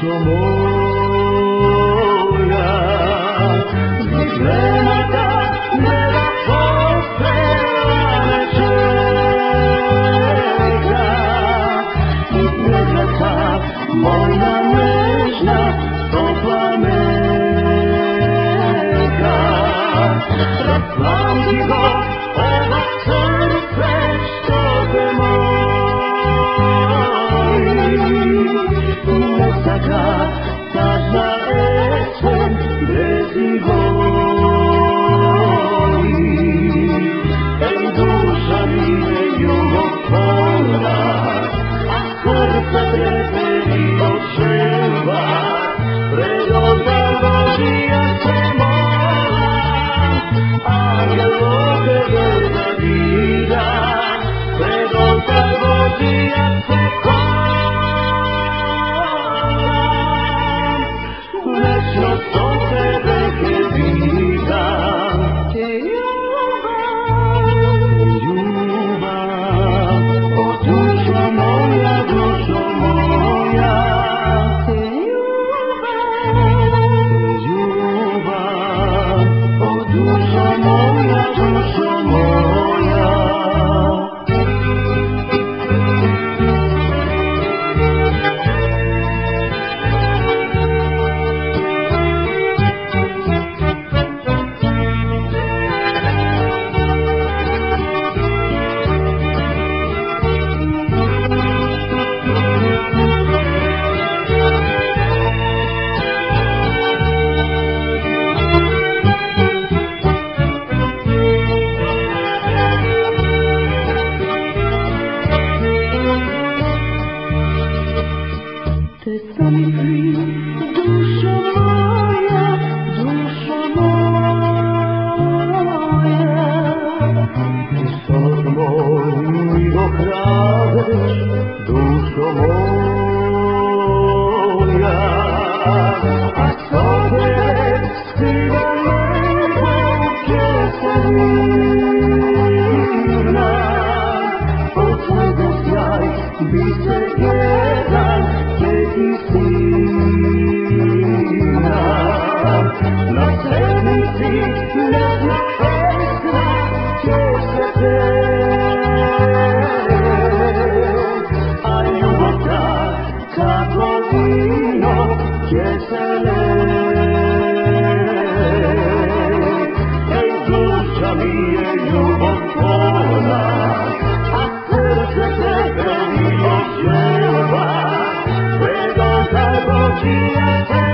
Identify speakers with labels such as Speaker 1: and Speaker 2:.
Speaker 1: dušo moja, zgledata mega postelane čeka, zgledata moja nežna topla mega, razplamti go ova srce što te tažna jesen grezi voli. Ej, duša mi je ljubotvorna, a srce treperi od želva. Pred oltar Božija se molam, angelovi da vidim. Pred oltar Božija se dušo moja, a sobie skriva nebo pjesenina. Od svega sjaj biće jedan sveti sina. Na sedmici nežna pesma će se ej, duša mi je ljubotvorna, a srce treperi od želva. Pred oltar Božija se